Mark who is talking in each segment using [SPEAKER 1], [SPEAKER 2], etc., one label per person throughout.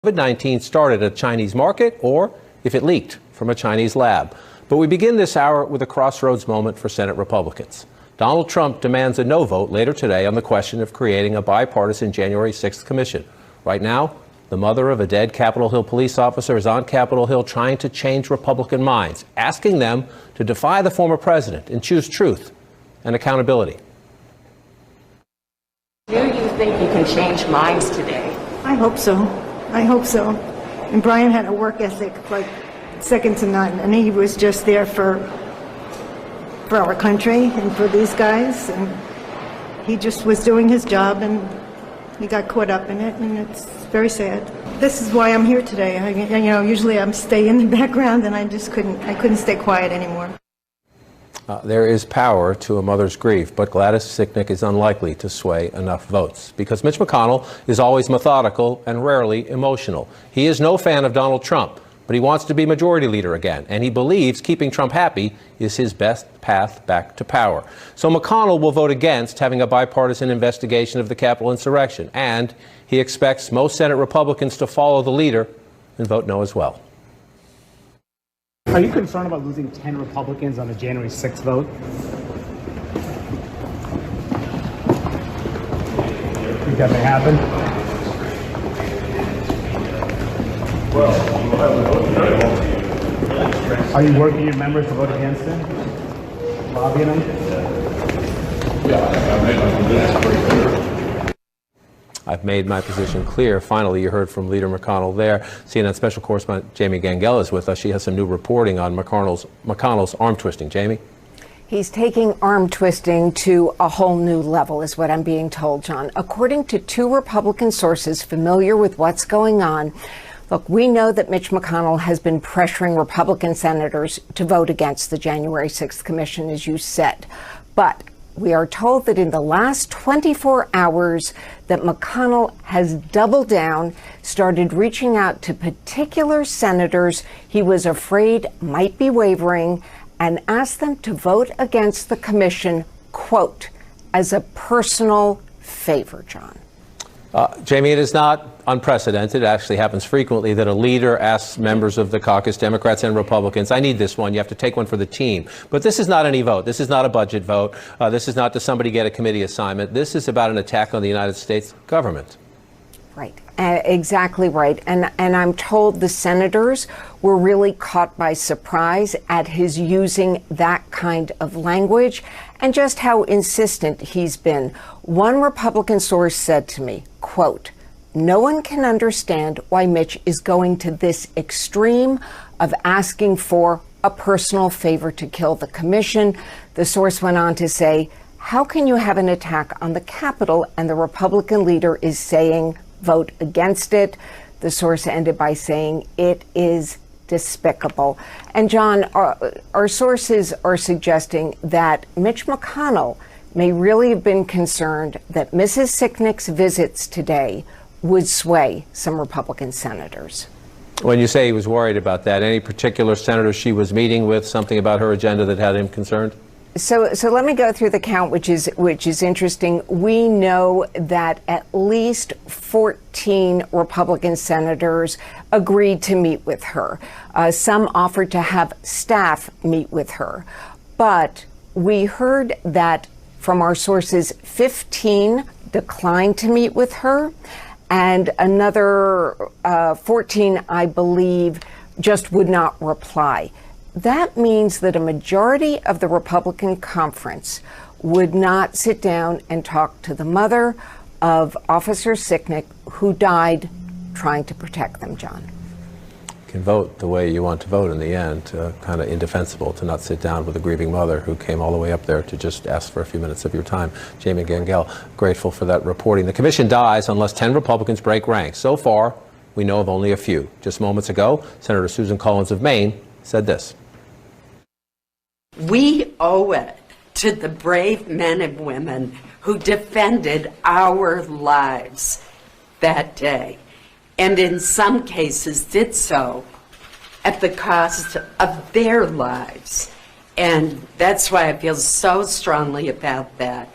[SPEAKER 1] COVID-19 started at a Chinese market or if it leaked from a Chinese lab. But we begin this hour with a crossroads moment for Senate Republicans. Donald Trump demands a no vote later today on the question of creating a bipartisan January 6th commission. Right now, the mother of a dead Capitol Hill police officer is on Capitol Hill trying to change Republican minds, asking them to defy the former president and choose truth and accountability.
[SPEAKER 2] Do you think you can change minds today?
[SPEAKER 3] I hope so. I hope so. And Brian had a work ethic like second to none, and he was just there for our country and for these guys, and he just was doing his job, and he got caught up in it, and it's very sad. This is why I'm here today. Usually I'm stay in the background, and I couldn't stay quiet anymore.
[SPEAKER 1] There is power to a mother's grief, but Gladys Sicknick is unlikely to sway enough votes because Mitch McConnell is always methodical and rarely emotional. He is no fan of Donald Trump, but he wants to be majority leader again, and he believes keeping Trump happy is his best path back to power. So McConnell will vote against having a bipartisan investigation of the Capitol insurrection, and he expects most Senate Republicans to follow the leader and vote no as well.
[SPEAKER 4] Are you concerned about losing 10 Republicans on the January 6th vote? Think that may happen? Are you working your members to vote against him? Lobbying them?
[SPEAKER 1] I've made my position clear. Finally, you heard from Leader McConnell there. CNN special correspondent Jamie Gangel is with us. She has some new reporting on McConnell's arm twisting. Jamie?
[SPEAKER 5] He's taking arm twisting to a whole new level, is what I'm being told, John. According to two Republican sources familiar with what's going on, look, we know that Mitch McConnell has been pressuring Republican senators to vote against the January 6th commission, as you said. But we are told that in the last 24 hours that McConnell has doubled down, started reaching out to particular senators he was afraid might be wavering, and asked them to vote against the commission, quote, as a personal favor, John.
[SPEAKER 1] Jamie, it is not unprecedented. It actually happens frequently that a leader asks members of the caucus, Democrats and Republicans, I need this one. You have to take one for the team. But this is not any vote. This is not a budget vote. This is not to somebody get a committee assignment. This is about an attack on the United States government.
[SPEAKER 5] Right. Exactly right. And I'm told the senators were really caught by surprise at his using that kind of language and just how insistent he's been. One Republican source said to me, quote, no one can understand why Mitch is going to this extreme of asking for a personal favor to kill the commission. The source went on to say, how can you have an attack on the Capitol and the Republican leader is saying vote against it? The source ended by saying it is despicable. And John, our sources are suggesting that Mitch McConnell may really have been concerned that Mrs. Sicknick's visits today would sway some Republican senators.
[SPEAKER 1] When you say he was worried about that, any particular senator she was meeting with, something about her agenda that had him concerned?
[SPEAKER 5] So let me go through the count, which is interesting. We know that at least 14 Republican senators agreed to meet with her. Some offered to have staff meet with her. But we heard that from our sources, 15 declined to meet with her, and another 14, I believe, just would not reply. That means that a majority of the Republican conference would not sit down and talk to the mother of Officer Sicknick, who died trying to protect them, John.
[SPEAKER 1] You can vote the way you want to vote in the end. Kind of indefensible to not sit down with a grieving mother who came all the way up there to just ask for a few minutes of your time. Jamie Gangel, grateful for that reporting. The commission dies unless 10 Republicans break ranks. So far, we know of only a few. Just moments ago, Senator Susan Collins of Maine said this.
[SPEAKER 2] We owe it to the brave men and women who defended our lives that day, and in some cases did so at the cost of their lives. And that's why I feel so strongly about that.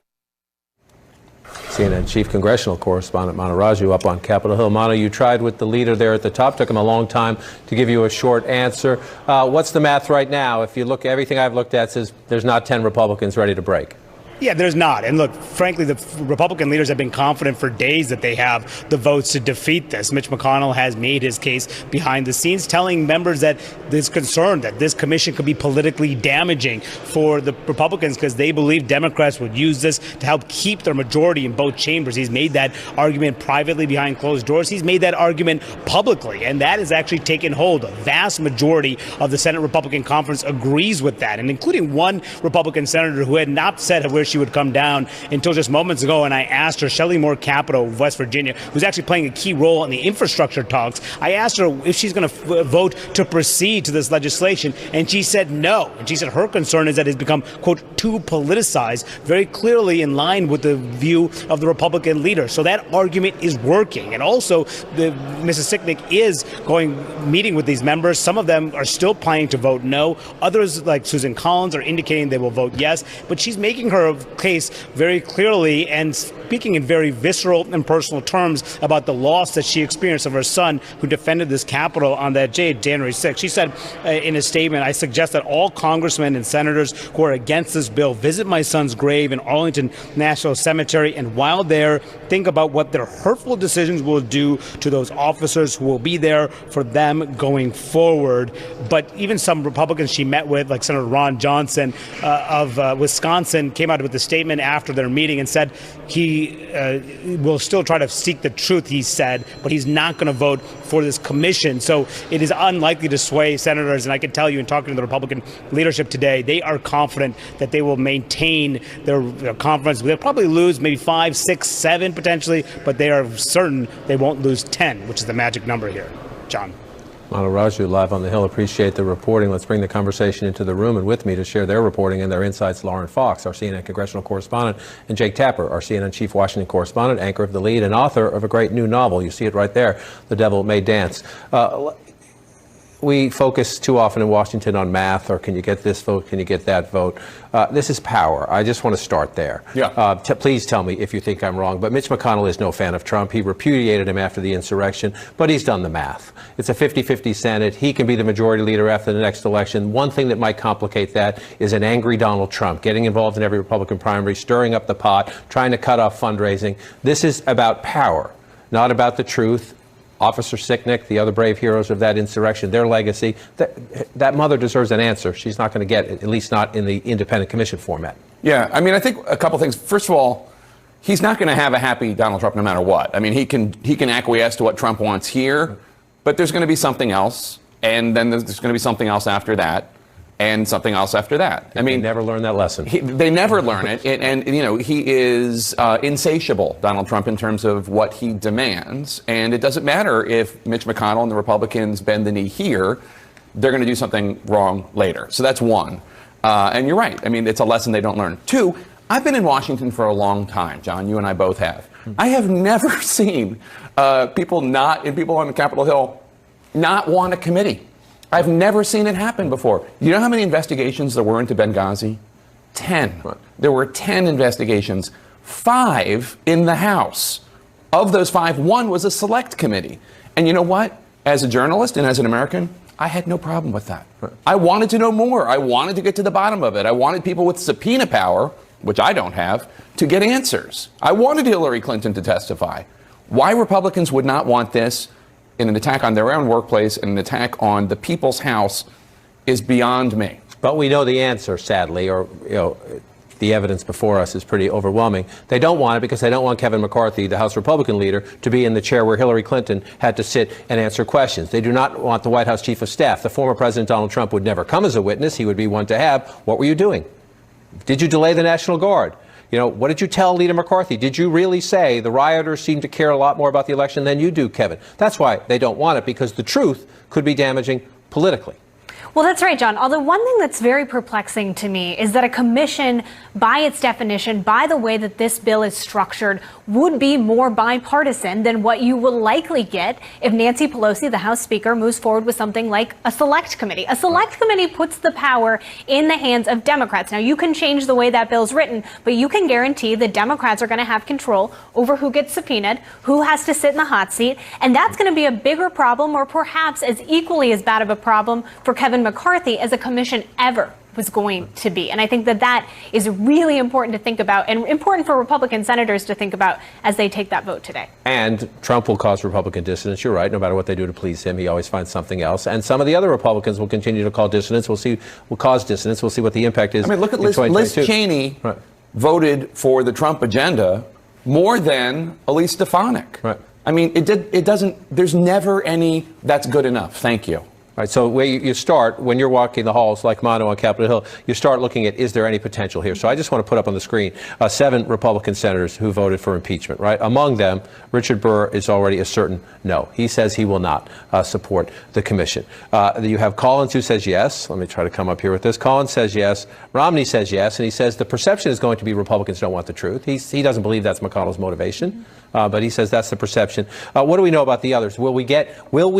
[SPEAKER 1] CNN chief congressional correspondent Mano Raju up on Capitol Hill. Mano, you tried with the leader there at the top. Took him a long time to give you a short answer. What's the math right now? If you look, everything I've looked at says there's not 10 Republicans ready to break.
[SPEAKER 4] Yeah, there's not. And look, frankly, the Republican leaders have been confident for days that they have the votes to defeat this. Mitch McConnell has made his case behind the scenes, telling members that there's concern that this commission could be politically damaging for the Republicans because they believe Democrats would use this to help keep their majority in both chambers. He's made that argument privately behind closed doors. He's made that argument publicly, and that has actually taken hold. A vast majority of the Senate Republican Conference agrees with that, and including one Republican senator who had not said where she would come down until just moments ago. And I asked her, Shelley Moore Capito of West Virginia, who's actually playing a key role in the infrastructure talks. I asked her if she's going to vote to proceed to this legislation, and she said no. And she said her concern is that it's become, quote, too politicized, very clearly in line with the view of the Republican leader. So that argument is working. And also, Mrs. Sicknick is meeting with these members. Some of them are still planning to vote no. Others, like Susan Collins, are indicating they will vote yes. But she's making her case very clearly and speaking in very visceral and personal terms about the loss that she experienced of her son who defended this Capitol on that day, January 6th. She said in a statement, I suggest that all congressmen and senators who are against this bill visit my son's grave in Arlington National Cemetery, and while there, think about what their hurtful decisions will do to those officers who will be there for them going forward. But even some Republicans she met with, like Senator Ron Johnson of Wisconsin, came out with a statement after their meeting and said he will still try to seek the truth, he said, but he's not going to vote for this commission. So it is unlikely to sway senators. And I can tell you, in talking to the Republican leadership today, they are confident that they will maintain their conference. They'll probably lose maybe 5, 6, 7 potentially, but they are certain they won't lose 10, which is the magic number here. John.
[SPEAKER 1] Mano Raju, live on the Hill. Appreciate the reporting. Let's bring the conversation into the room, and with me to share their reporting and their insights, Lauren Fox, our CNN congressional correspondent, and Jake Tapper, our CNN chief Washington correspondent, anchor of The Lead, and author of a great new novel. You see it right there, The Devil May Dance. We focus too often in Washington on math, or can you get this vote, can you get that vote? This is power. I just want to start there.
[SPEAKER 6] Yeah.
[SPEAKER 1] Please tell me if you think I'm wrong, but Mitch McConnell is no fan of Trump. He repudiated him after the insurrection, but he's done the math. It's a 50-50 Senate. He can be the majority leader after the next election. One thing that might complicate that is an angry Donald Trump getting involved in every Republican primary, stirring up the pot, trying to cut off fundraising. This is about power, not about the truth. Officer Sicknick, the other brave heroes of that insurrection, their legacy, that mother deserves an answer. She's not going to get it, at least not in the independent commission format.
[SPEAKER 6] Yeah, I mean, I think a couple things. First of all, he's not going to have a happy Donald Trump no matter what. I mean, he can acquiesce to what Trump wants here, but there's going to be something else, and then there's going to be something else after that, and something else after that. I mean,
[SPEAKER 1] they never learn that lesson.
[SPEAKER 6] They never learn it, and you know, he is insatiable, Donald Trump, in terms of what he demands, and it doesn't matter if Mitch McConnell and the Republicans bend the knee here, they're going to do something wrong later. So that's one. And you're right. I mean, it's a lesson they don't learn. Two, I've been in Washington for a long time, John. You and I both have. I have never seen people on the Capitol Hill not want a committee. I've never seen it happen before. You know how many investigations there were into Benghazi? 10. Right. There were 10 investigations, 5 in the House. Of those 5, 1 was a select committee. And you know what? As a journalist and as an American, I had no problem with that. Right. I wanted to know more. I wanted to get to the bottom of it. I wanted people with subpoena power, which I don't have, to get answers. I wanted Hillary Clinton to testify. Why Republicans would not want this in an attack on their own workplace and an attack on the people's house is beyond me.
[SPEAKER 1] But we know the answer, sadly, or the evidence before us is pretty overwhelming. They don't want it because they don't want Kevin McCarthy, the House Republican leader, to be in the chair where Hillary Clinton had to sit and answer questions. They do not want the White House Chief of Staff. The former President Donald Trump would never come as a witness. He would be one to have. What were you doing? Did you delay the National Guard? What did you tell Leader McCarthy? Did you really say the rioters seem to care a lot more about the election than you do, Kevin? That's why they don't want it, because the truth could be damaging politically.
[SPEAKER 7] Well, that's right, John. Although one thing that's very perplexing to me is that a commission, by its definition, by the way that this bill is structured, would be more bipartisan than what you will likely get if Nancy Pelosi, the House Speaker, moves forward with something like a select committee. A select committee puts the power in the hands of Democrats. Now, you can change the way that bill's written, but you can guarantee that Democrats are going to have control over who gets subpoenaed, who has to sit in the hot seat, and that's going to be a bigger problem, or perhaps as equally as bad of a problem for Kevin McCarthy as a commission ever was going to be. And I think that that is really important to think about, and important for Republican senators to think about as they take that vote today.
[SPEAKER 1] And Trump will cause Republican dissonance. You're right. No matter what they do to please him, he always finds something else. And some of the other Republicans will continue to call dissonance. Will cause dissonance. We'll see what the impact is.
[SPEAKER 6] I mean, look at Liz Cheney voted for the Trump agenda more than Elise Stefanik.
[SPEAKER 1] Right.
[SPEAKER 6] I mean, there's never any, that's good enough. Thank you.
[SPEAKER 1] All right, so where you start when you're walking the halls like Mono on Capitol Hill, you start looking at, is there any potential here? So I just want to put up on the screen 7 Republican senators who voted for impeachment, right? Among them, Richard Burr is already a certain no. He says he will not support the commission. You have Collins who says yes. Let me try to come up here with this. Collins says yes. Romney says yes. And he says the perception is going to be Republicans don't want the truth. He doesn't believe that's McConnell's motivation, but he says that's the perception. What do we know about the others? Will we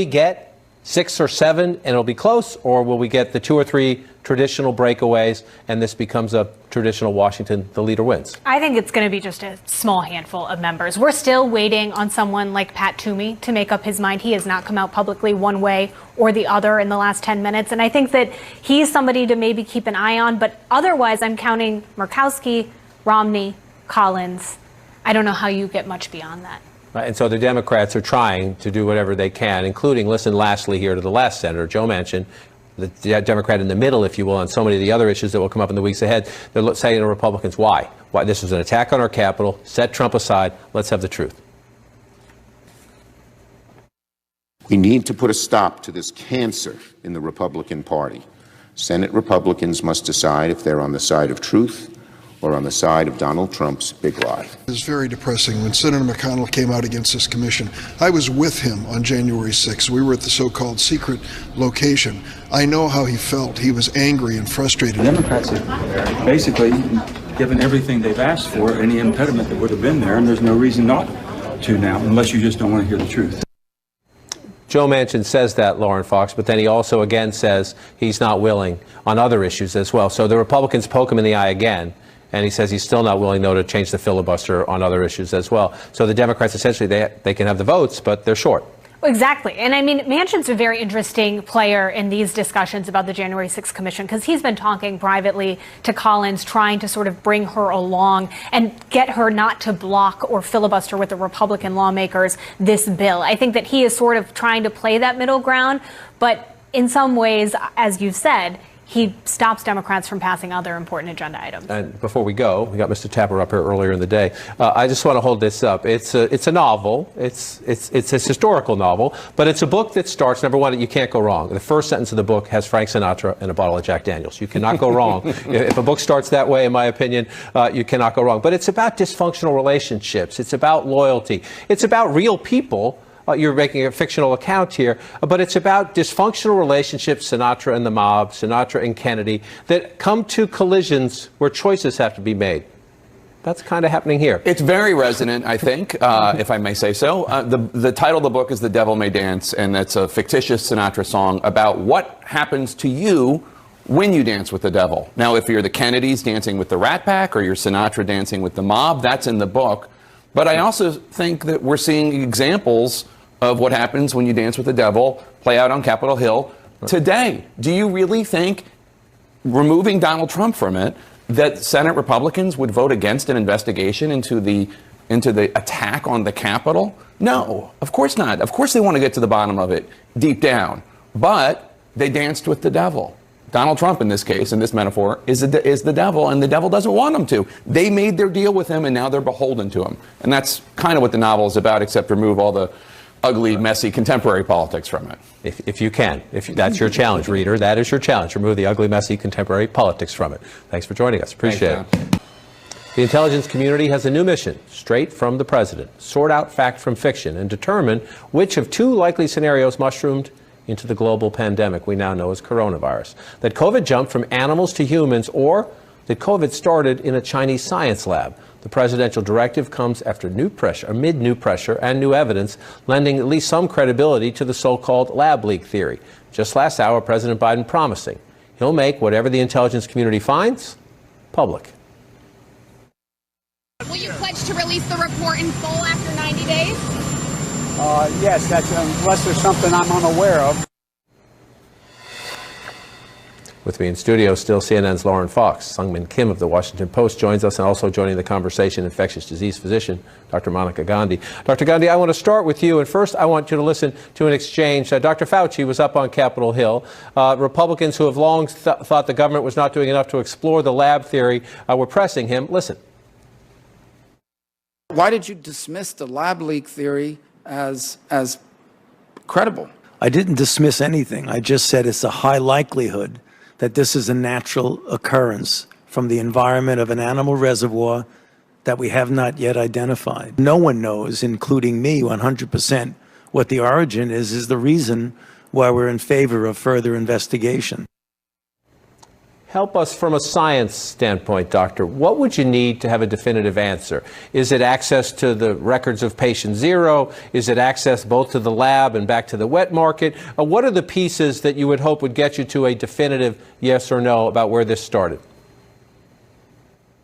[SPEAKER 1] get 6 or 7 and it'll be close, or will we get the 2 or 3 traditional breakaways and this becomes a traditional Washington, the leader wins?
[SPEAKER 7] I think it's going to be just a small handful of members. We're still waiting on someone like Pat Toomey to make up his mind. He has not come out publicly one way or the other in the last 10 minutes. And I think that he's somebody to maybe keep an eye on. But otherwise, I'm counting Murkowski, Romney, Collins. I don't know how you get much beyond that.
[SPEAKER 1] And so the Democrats are trying to do whatever they can, including, listen lastly here to the last senator, Joe Manchin, the Democrat in the middle, if you will, on so many of the other issues that will come up in the weeks ahead. They're saying to Republicans, why? This was an attack on our Capitol. Set Trump aside. Let's have the truth.
[SPEAKER 8] We need to put a stop to this cancer in the Republican Party. Senate Republicans must decide if they're on the side of truth or on the side of Donald Trump's big lie.
[SPEAKER 9] It was very depressing when Senator McConnell came out against this commission. I was with him on January 6th. We were at the so-called secret location. I know how he felt. He was angry and frustrated.
[SPEAKER 10] The Democrats have basically given everything they've asked for, any impediment that would have been there, and there's no reason not to now, unless you just don't want to hear the truth.
[SPEAKER 1] Joe Manchin says that, Lauren Fox, but then he also again says he's not willing on other issues as well. So the Republicans poke him in the eye again. And he says he's still not willing, though, to change the filibuster on other issues as well. So the Democrats, essentially, they can have the votes, but they're short.
[SPEAKER 7] Exactly. And I mean, Manchin's a very interesting player in these discussions about the January 6th commission, because he's been talking privately to Collins, trying to sort of bring her along and get her not to block or filibuster with the Republican lawmakers this bill. I think that he is sort of trying to play that middle ground. But in some ways, as you've said, he stops Democrats from passing other important agenda items.
[SPEAKER 1] And before we go, we got Mr. Tapper up here earlier in the day. I just want to hold this up. It's a novel. It's a historical novel, but it's a book that starts, number one, you can't go wrong. The first sentence of the book has Frank Sinatra and a bottle of Jack Daniels. You cannot go wrong. If a book starts that way, in my opinion, you cannot go wrong. But it's about dysfunctional relationships. It's about loyalty. It's about real people. You're making a fictional account here, but it's about dysfunctional relationships, Sinatra and the mob, Sinatra and Kennedy, that come to collisions where choices have to be made. That's kind of happening here.
[SPEAKER 6] It's very resonant, I think, if I may say so. The title of the book is The Devil May Dance, and that's a fictitious Sinatra song about what happens to you when you dance with the devil. Now, if you're the Kennedys dancing with the Rat Pack or you're Sinatra dancing with the mob, that's in the book. But I also think that we're seeing examples of what happens when you dance with the devil play out on Capitol Hill today. Do you really think, removing Donald Trump from it, that Senate Republicans would vote against an investigation into the attack on the Capitol? No, of course not. Of course they want to get to the bottom of it deep down. But they danced with the devil. Donald Trump, in this case, in this metaphor, is the devil, and the devil doesn't want them to. They made their deal with him, and now they're beholden to him. And that's kind of what the novel is about, except remove all the ugly, messy contemporary politics from it.
[SPEAKER 1] If you can. That's your challenge, reader. That is your challenge. Remove the ugly, messy contemporary politics from it. Thanks for joining us. Appreciate it. The intelligence community has a new mission, straight from the president. Sort out fact from fiction and determine which of 2 likely scenarios mushroomed into the global pandemic we now know as coronavirus. That COVID jumped from animals to humans, or that COVID started in a Chinese science lab. The presidential directive comes amid new pressure and new evidence, lending at least some credibility to the so-called lab leak theory. Just last hour, President Biden promising he'll make whatever the intelligence community finds public.
[SPEAKER 11] Will you pledge to release the report in full after 90 days?
[SPEAKER 12] Yes, that's unless there's something I'm unaware of.
[SPEAKER 1] With me in studio, still CNN's Lauren Fox. Sungmin Kim of the Washington Post joins us, and also joining the conversation, infectious disease physician, Dr. Monica Gandhi. Dr. Gandhi, I want to start with you, and first I want you to listen to an exchange. Dr. Fauci was up on Capitol Hill. Republicans who have long thought the government was not doing enough to explore the lab theory were pressing him. Listen.
[SPEAKER 13] Why did you dismiss the lab leak theory as credible?
[SPEAKER 14] I didn't dismiss anything. I just said it's a high likelihood that this is a natural occurrence from the environment of an animal reservoir that we have not yet identified. No one knows, including me, 100% what the origin is the reason why we're in favor of further investigation.
[SPEAKER 1] Help us from a science standpoint, doctor. What would you need to have a definitive answer? Is it access to the records of patient zero? Is it access both to the lab and back to the wet market? What are the pieces that you would hope would get you to a definitive yes or no about where this started?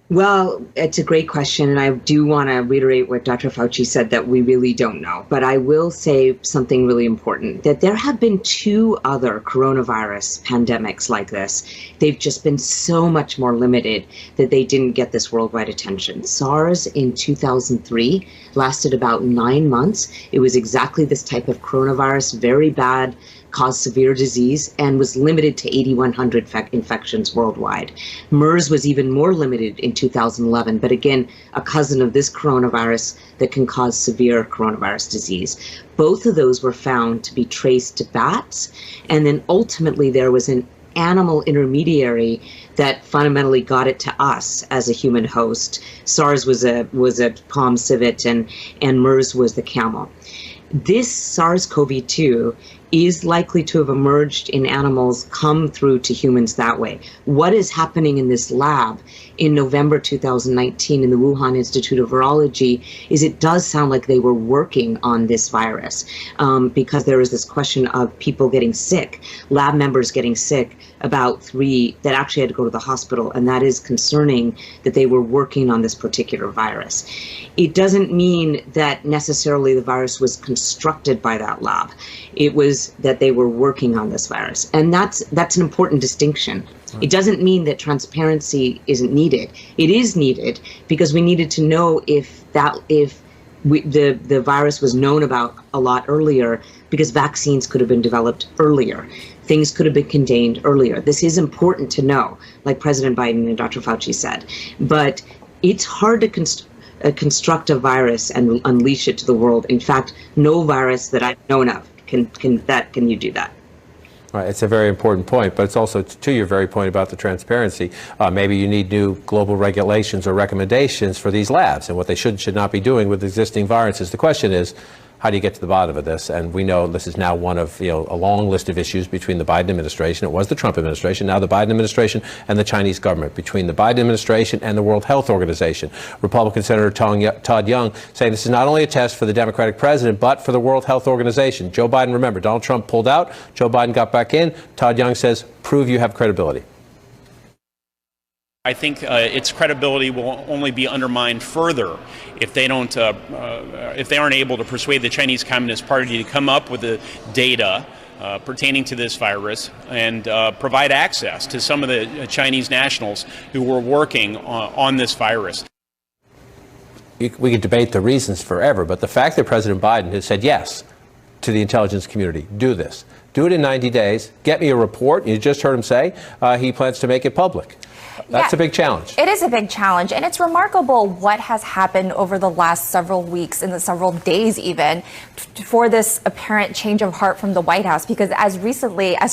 [SPEAKER 15] Well, it's a great question, and I do want to reiterate what Dr. Fauci said, that we really don't know. But I will say something really important, that there have been 2 other coronavirus pandemics like this. They've just been so much more limited that they didn't get this worldwide attention. SARS in 2003 lasted about 9 months. It was exactly this type of coronavirus, very bad, caused severe disease, and was limited to 8,100 infections worldwide. MERS was even more limited in 2011, but again, a cousin of this coronavirus that can cause severe coronavirus disease. Both of those were found to be traced to bats, and then ultimately there was an animal intermediary that fundamentally got it to us as a human host. SARS was a palm civet, and MERS was the camel. This SARS-CoV-2 is likely to have emerged in animals, come through to humans that way. What is happening in this lab in November 2019 in the Wuhan Institute of Virology is it does sound like they were working on this virus because there is this question of people getting sick, lab members getting sick, about 3 that actually had to go to the hospital, and that is concerning that they were working on this particular virus. It doesn't mean that necessarily the virus was constructed by that lab. It was that they were working on this virus, and that's an important distinction. It doesn't mean that transparency isn't needed. It is needed because we needed to know if the virus was known about a lot earlier, because vaccines could have been developed earlier. Things could have been contained earlier. This is important to know, like President Biden and Dr. Fauci said. But it's hard to construct a virus and unleash it to the world. In fact, no virus that I've known of can you do that.
[SPEAKER 1] Right, it's a very important point, but it's also to your very point about the transparency. Maybe you need new global regulations or recommendations for these labs and what they should not be doing with existing viruses. The question is, how do you get to the bottom of this? And we know this is now one of a long list of issues between the Biden administration. It was the Trump administration, now the Biden administration, and the Chinese government, between the Biden administration and the World Health Organization. Republican Senator Todd Young saying this is not only a test for the Democratic president, but for the World Health Organization. Joe Biden, remember, Donald Trump pulled out. Joe Biden got back in. Todd Young says, prove you have credibility.
[SPEAKER 16] I think its credibility will only be undermined further if they don't, if they aren't able to persuade the Chinese Communist Party to come up with the data pertaining to this virus and provide access to some of the Chinese nationals who were working on this virus.
[SPEAKER 1] We could debate the reasons forever, but the fact that President Biden has said yes to the intelligence community, do this, do it in 90 days, get me a report. You just heard him say he plans to make it public. That's a big challenge.
[SPEAKER 17] It is a big challenge, and it's remarkable what has happened over the last several weeks and the several days even for this apparent change of heart from the White House, because as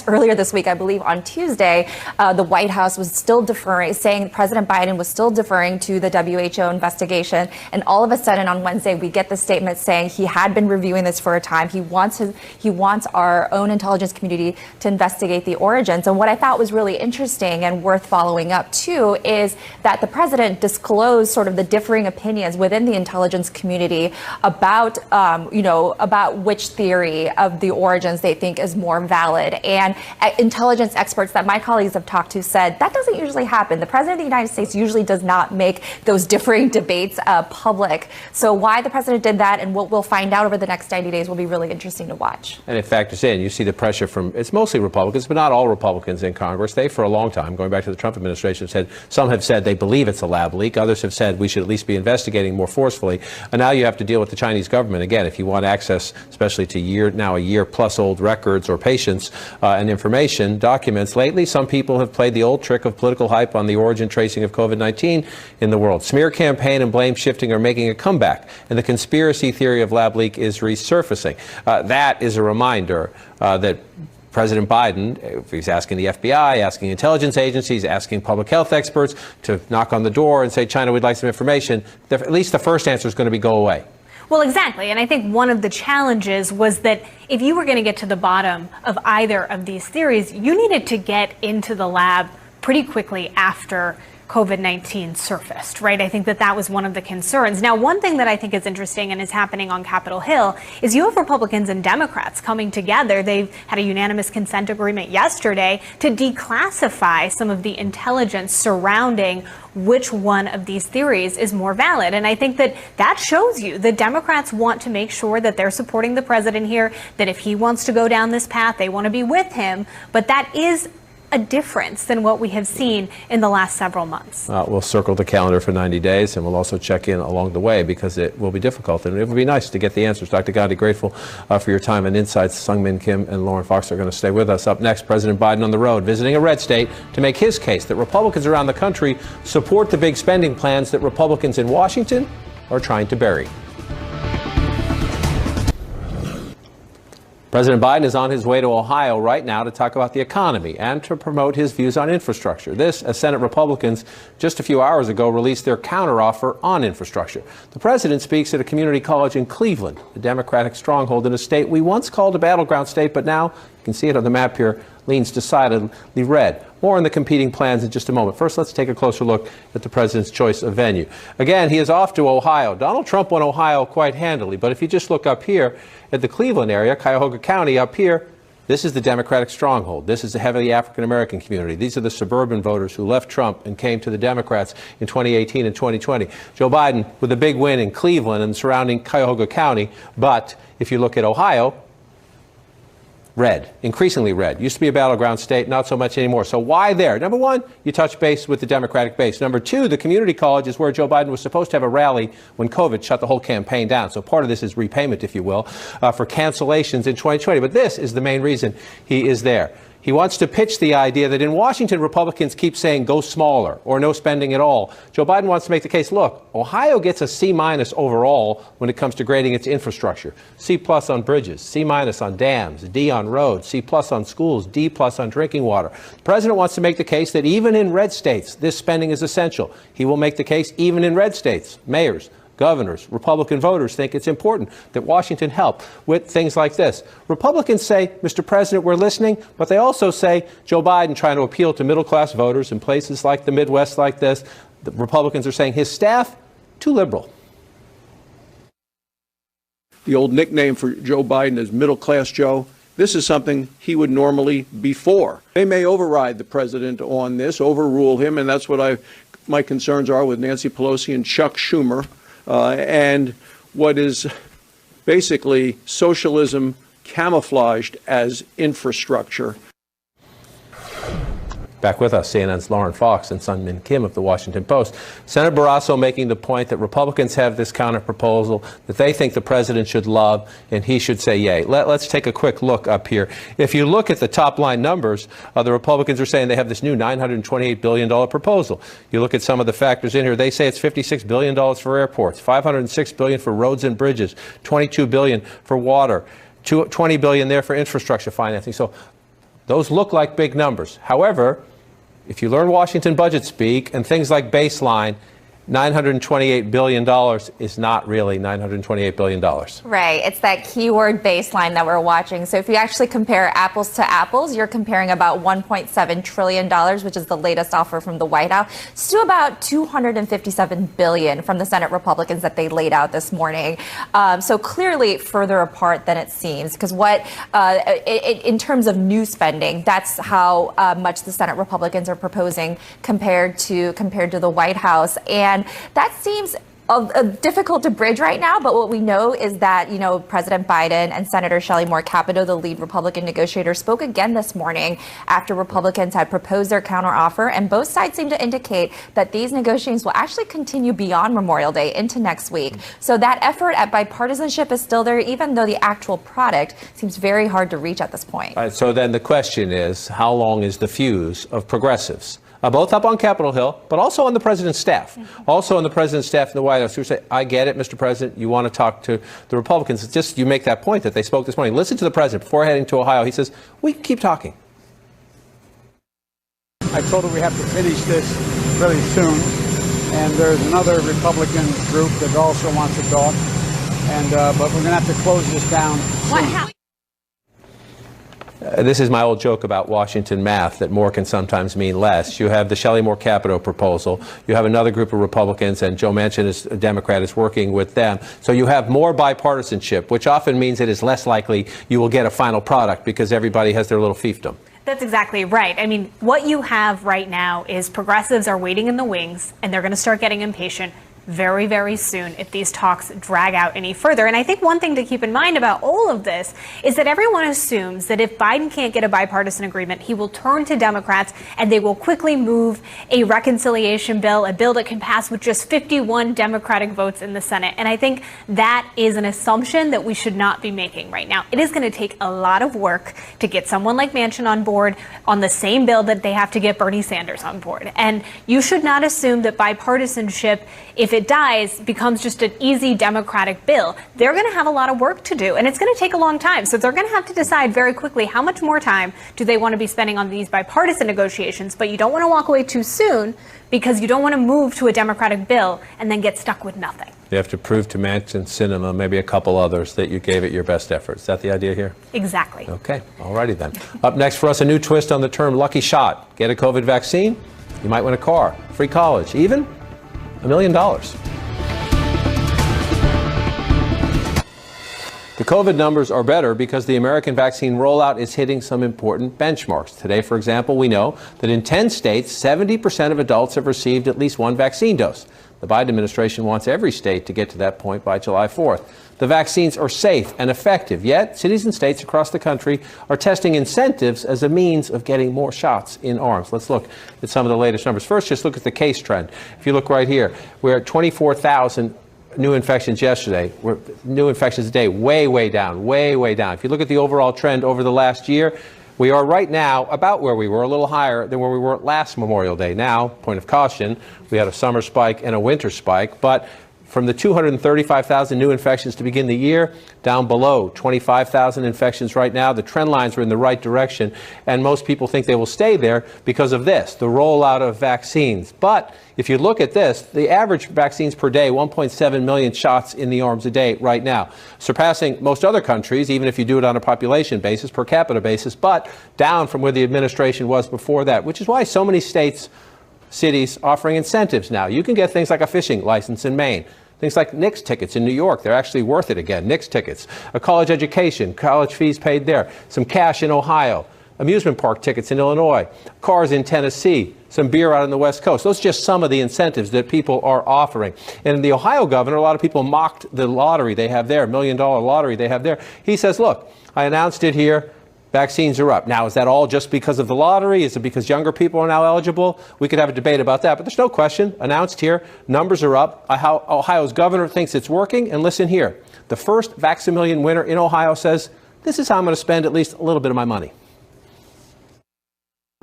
[SPEAKER 17] earlier this week, I believe on Tuesday, the White House was still deferring, saying President Biden was still deferring to the WHO investigation, and all of a sudden on Wednesday we get the statement saying he had been reviewing this for a time. He wants our own intelligence intelligence community to investigate the origins. And what I thought was really interesting and worth following up too is that the president disclosed sort of the differing opinions within the intelligence community about, about which theory of the origins they think is more valid. And intelligence experts that my colleagues have talked to said that doesn't usually happen. The president of the United States usually does not make those differing debates public. So why the president did that and what we'll find out over the next 90 days will be really interesting to watch.
[SPEAKER 1] And it factors in, you see the pressure from, it's mostly Republicans, but not all Republicans in Congress. They, for a long time, going back to the Trump administration, said, some have said they believe it's a lab leak. Others have said we should at least be investigating more forcefully. And now you have to deal with the Chinese government. Again, if you want access, especially to a year plus old records or patients and information, documents, lately some people have played the old trick of political hype on the origin tracing of COVID-19 in the world. Smear campaign and blame shifting are making a comeback, and the conspiracy theory of lab leak is resurfacing. That is a reminder that President Biden, if he's asking the FBI, asking intelligence agencies, asking public health experts to knock on the door and say, China, we'd like some information, at least the first answer is going to be go away.
[SPEAKER 7] Well, exactly. And I think one of the challenges was that if you were going to get to the bottom of either of these theories, you needed to get into the lab pretty quickly after COVID-19 surfaced, right? I think that was one of the concerns. Now, one thing that I think is interesting and is happening on Capitol Hill is you have Republicans and Democrats coming together. They've had a unanimous consent agreement yesterday to declassify some of the intelligence surrounding which one of these theories is more valid. And I think that shows you the Democrats want to make sure that they're supporting the president here, that if he wants to go down this path, they want to be with him. But that is a difference than what we have seen in the last several months.
[SPEAKER 1] We'll circle the calendar for 90 days, and we'll also check in along the way because it will be difficult, and it would be nice to get the answers. Dr. Gandhi, grateful for your time and insights. Seung-Min Kim and Lauren Fox are going to stay with us. Up next, President Biden on the road, visiting a red state to make his case that Republicans around the country support the big spending plans that Republicans in Washington are trying to bury. President Biden is on his way to Ohio right now to talk about the economy and to promote his views on infrastructure. This, as Senate Republicans just a few hours ago released their counteroffer on infrastructure. The president speaks at a community college in Cleveland, a Democratic stronghold in a state we once called a battleground state, but now, you can see it on the map here, leans decidedly red. More on the competing plans in just a moment. First, let's take a closer look at the president's choice of venue. Again, he is off to Ohio. Donald Trump won Ohio quite handily, but if you just look up here at the Cleveland area, Cuyahoga County up here, this is the Democratic stronghold. This is the heavily African-American community. These are the suburban voters who left Trump and came to the Democrats in 2018 and 2020. Joe Biden with a big win in Cleveland and surrounding Cuyahoga County, but if you look at Ohio, red, increasingly red. Used to be a battleground state, not so much anymore. So why there? Number one, you touch base with the Democratic base. Number two, the community college is where Joe Biden was supposed to have a rally when COVID shut the whole campaign down. So part of this is repayment, if you will, for cancellations in 2020. But this is the main reason he is there. He wants to pitch the idea that in Washington, Republicans keep saying go smaller or no spending at all. Joe Biden wants to make the case, look, Ohio gets a C- overall when it comes to grading its infrastructure. C+ on bridges, C- on dams, D on roads, C+ on schools, D+ on drinking water. The president wants to make the case that even in red states, this spending is essential. He will make the case even in red states, mayors, governors, Republican voters think it's important that Washington help with things like this. Republicans say, Mr. President, we're listening, but they also say Joe Biden trying to appeal to middle-class voters in places like the Midwest like this. The Republicans are saying his staff, too liberal.
[SPEAKER 18] The old nickname for Joe Biden is middle-class Joe. This is something he would normally be for. They may override the president on this, overrule him, and that's what my concerns are with Nancy Pelosi and Chuck Schumer. And what is basically socialism camouflaged as infrastructure.
[SPEAKER 1] Back with us, CNN's Lauren Fox and Seung-Min Kim of The Washington Post. Senator Barrasso making the point that Republicans have this counter proposal that they think the president should love and he should say yay. Let's take a quick look up here. If you look at the top line numbers, the Republicans are saying they have this new $928 billion proposal. You look at some of the factors in here, they say it's $56 billion for airports, $506 billion for roads and bridges, $22 billion for water, $20 billion there for infrastructure financing. So those look like big numbers. However, if you learn Washington budget speak and things like baseline, $928 billion is not really $928 billion.
[SPEAKER 17] Right. It's that keyword baseline that we're watching. So if you actually compare apples to apples, you're comparing about $1.7 trillion, which is the latest offer from the White House, to about $257 billion from the Senate Republicans that they laid out this morning. So clearly further apart than it seems, because in terms of new spending, that's how much the Senate Republicans are proposing compared to the White House. And that seems difficult to bridge right now, but what we know is that, President Biden and Senator Shelley Moore Capito, the lead Republican negotiator, spoke again this morning after Republicans had proposed their counteroffer, and both sides seem to indicate that these negotiations will actually continue beyond Memorial Day into next week. So that effort at bipartisanship is still there, even though the actual product seems very hard to reach at this point.
[SPEAKER 1] All right, so then the question is, how long is the fuse of progressives? Both up on Capitol Hill, but also on the president's staff. Also on the president's staff in the White House, who say, I get it, Mr. President, you want to talk to the Republicans. It's just you make that point that they spoke this morning. Listen to the president before heading to Ohio. He says, we can keep talking.
[SPEAKER 12] I told her we have to finish this really soon. And there's another Republican group that also wants to talk. And but we're going to have to close this down soon.
[SPEAKER 1] This is my old joke about Washington math, that more can sometimes mean less. You have the Shelley Moore Capito proposal. You have another group of Republicans, and Joe Manchin, is a Democrat, is working with them. So you have more bipartisanship, which often means it is less likely you will get a final product because everybody has their little fiefdom.
[SPEAKER 7] That's exactly right. I mean, what you have right now is progressives are waiting in the wings, and they're going to start getting impatient very, very soon if these talks drag out any further. And I think one thing to keep in mind about all of this is that everyone assumes that if Biden can't get a bipartisan agreement, he will turn to Democrats and they will quickly move a reconciliation bill, a bill that can pass with just 51 Democratic votes in the Senate. And I think that is an assumption that we should not be making right now. It is going to take a lot of work to get someone like Manchin on board on the same bill that they have to get Bernie Sanders on board. And you should not assume that bipartisanship, if it dies, becomes just an easy Democratic bill. They're going to have a lot of work to do, and it's going to take a long time. So they're going to have to decide very quickly how much more time do they want to be spending on these bipartisan negotiations. But you don't want to walk away too soon because you don't want to move to a Democratic bill and then get stuck with nothing.
[SPEAKER 1] You have to prove to Manchin, Sinema, maybe a couple others, that you gave it your best effort. Is that the idea here?
[SPEAKER 7] Exactly.
[SPEAKER 1] Okay. All righty then. Up next for us, a new twist on the term lucky shot. Get a COVID vaccine, you might win a car, free college, even $1 million. The COVID numbers are better because the American vaccine rollout is hitting some important benchmarks. Today, for example, we know that in 10 states, 70% of adults have received at least one vaccine dose. The Biden administration wants every state to get to that point by July 4th. The vaccines are safe and effective, yet cities and states across the country are testing incentives as a means of getting more shots in arms. Let's look at some of the latest numbers. First, just look at the case trend. If you look right here, we're at 24,000 new infections yesterday. New infections a day, way down, way down. If you look at the overall trend over the last year, we are right now about where we were, a little higher than where we were last Memorial Day. Now, point of caution, we had a summer spike and a winter spike, but from the 235,000 new infections to begin the year, down below 25,000 infections right now. The trend lines are in the right direction, and most people think they will stay there because of this, the rollout of vaccines. But if you look at this, the average vaccines per day, 1.7 million shots in the arms a day right now, surpassing most other countries, even if you do it on a population basis, per capita basis, but down from where the administration was before that, which is why so many cities offering incentives now. You can get things like a fishing license in Maine, things like Knicks tickets in New York. They're actually worth it again. Knicks tickets, a college education, college fees paid there, some cash in Ohio, amusement park tickets in Illinois, cars in Tennessee, some beer out on the West Coast. Those are just some of the incentives that people are offering. And the Ohio governor, a lot of people mocked the lottery they have there, $1 million lottery they have there. He says, look, I announced it here. Vaccines are up. Now, is that all just because of the lottery? Is it because younger people are now eligible? We could have a debate about that, but there's no question. Announced here, numbers are up. Ohio's governor thinks it's working. And listen here, the first Vax-A-Million winner in Ohio says, this is how I'm going to spend at least a little bit of my money.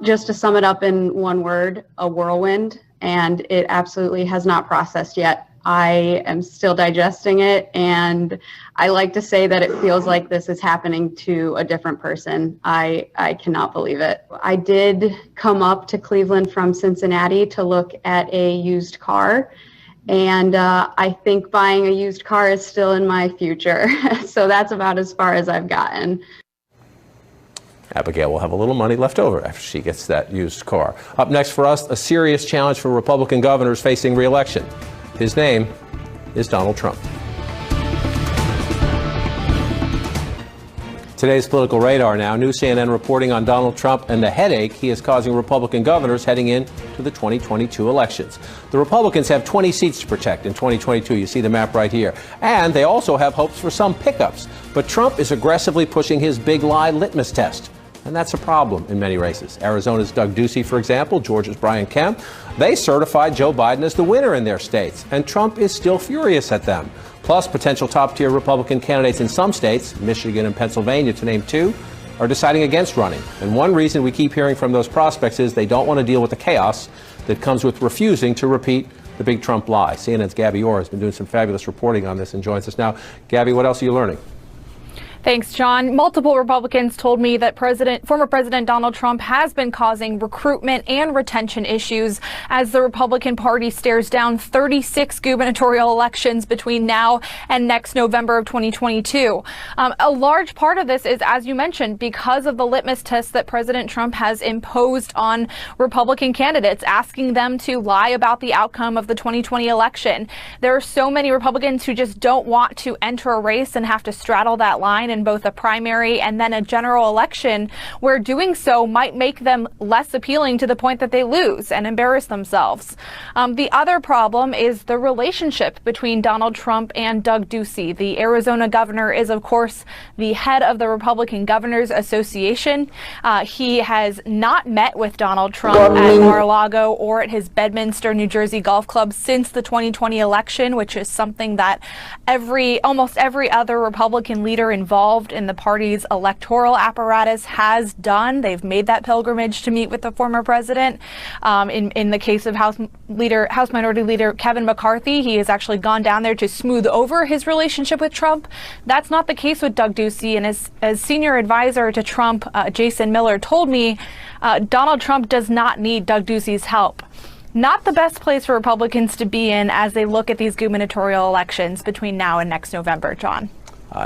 [SPEAKER 19] Just to sum it up in one word, a whirlwind, and it absolutely has not processed yet. I am still digesting it, and I like to say that it feels like this is happening to a different person. I cannot believe it. I did come up to Cleveland from Cincinnati to look at a used car, And I think buying a used car is still in my future. So that's about as far as I've gotten.
[SPEAKER 1] Abigail will have a little money left over after she gets that used car. Up next for us, a serious challenge for Republican governors facing re-election. His name is Donald Trump. Today's political radar now. New CNN reporting on Donald Trump and the headache he is causing Republican governors heading into the 2022 elections. The Republicans have 20 seats to protect in 2022. You see the map right here. And they also have hopes for some pickups. But Trump is aggressively pushing his big lie litmus test. And that's a problem in many races. Arizona's Doug Ducey, for example, Georgia's Brian Kemp, they certified Joe Biden as the winner in their states. And Trump is still furious at them. Plus, potential top-tier Republican candidates in some states, Michigan and Pennsylvania to name two, are deciding against running. And one reason we keep hearing from those prospects is they don't want to deal with the chaos that comes with refusing to repeat the big Trump lie. CNN's Gabby Orr has been doing some fabulous reporting on this and joins us now. Gabby, what else are you learning?
[SPEAKER 20] Thanks, John. Multiple Republicans told me that former President Donald Trump has been causing recruitment and retention issues as the Republican Party stares down 36 gubernatorial elections between now and next November of 2022. A large part of this is, as you mentioned, because of the litmus test that President Trump has imposed on Republican candidates, asking them to lie about the outcome of the 2020 election. There are so many Republicans who just don't want to enter a race and have to straddle that line in both a primary and then a general election, where doing so might make them less appealing to the point that they lose and embarrass themselves. The other problem is the relationship between Donald Trump and Doug Ducey. The Arizona governor is, of course, the head of the Republican Governors Association. He has not met with Donald Trump at Mar-a-Lago or at his Bedminster, New Jersey golf club since the 2020 election, which is something that almost every other Republican leader involved in the party's electoral apparatus has done. They've made that pilgrimage to meet with the former president. In the case of House Minority Leader Kevin McCarthy, he has actually gone down there to smooth over his relationship with Trump. That's not the case with Doug Ducey. And as senior advisor to Trump, Jason Miller, told me, Donald Trump does not need Doug Ducey's help. Not the best place for Republicans to be in as they look at these gubernatorial elections between now and next November, John.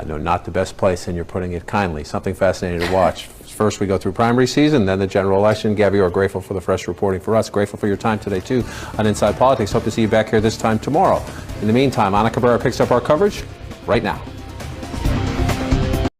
[SPEAKER 1] No, not the best place, and you're putting it kindly. Something fascinating to watch. First, we go through primary season, then the general election. Gabby, we're grateful for the fresh reporting for us. Grateful for your time today, too, on Inside Politics. Hope to see you back here this time tomorrow. In the meantime, Ana Cabrera picks up our coverage right now.